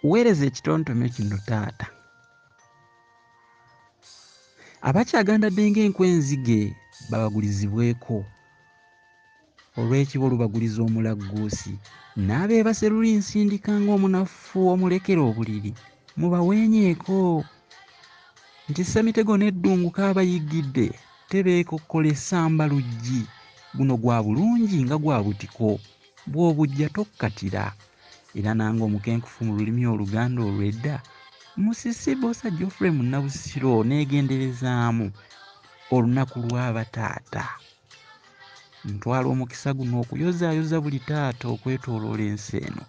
weereza ekitontome kino taata. Abakyagandadde ng'enkwenzige babagulizibweko. Olw'ekibo lubaguliza omulagguusi. N'abeebase lulinsindika ng'omunafu omulekera obuliri. Mubaweenyeeko. Nti Ssemitego n'eddunguka abayiggidde tebeekokkola essamba luggi. Guno gwa bulungi nga gwa butiko. Bw'obujja tokkatira. Era nange omukenkufu mu lulimi Oluganda olw'edda, Musisi Boosa Geoffrey Munnabusiro neegenderezaamu olunaku lw'abataata. Ntwala omukisa guno okuyozaayoza buli taata okwetooloola ensi eno.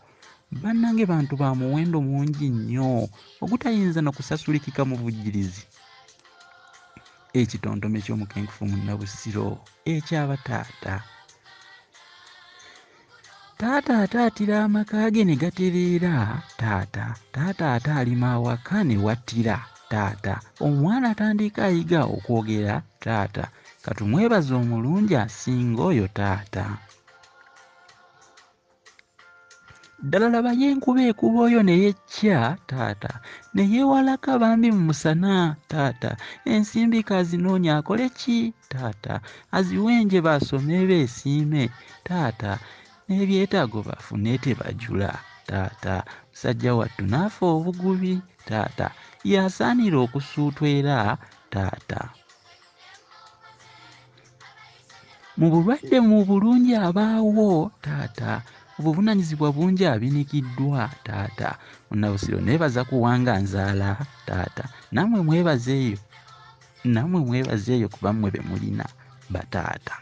Bannange bantu ba muwendo mungi nnyo ogutayinza na kusasulikika mu bujjirizi. Ekitontome ky'omukenkufu Munnabusiro eky'abataata. Taata ataatira amaka ge ne gatereera taata. Taata ataalima awaka ne wattira taata. Omwana atandika ayiga okwogera taata. Katumwebaze omulungi asinga oyo taata. Ddala laba y'enkuba ekuba oyo ne yecca taata. Ne yeewalaka bambi mu musana taata. Ensimbi kazinoonya akole ki taata. Aziwenje basome beesiime taata. N'ebyetaago bafune tebajula taata. Musajja wattu naafa obugubi taata. Yasaanira okusuutwera taata. Mu bulwadde mu bulungi abaawo taata. Obuvunaanyizibwa bungi abinikiddwa taata. Munnabusiro neebaza kuwanga nzaala taata. Nammwe mwebazeeyo. Nammwe mwebazeeyo kuba mmwe be mulina bataata.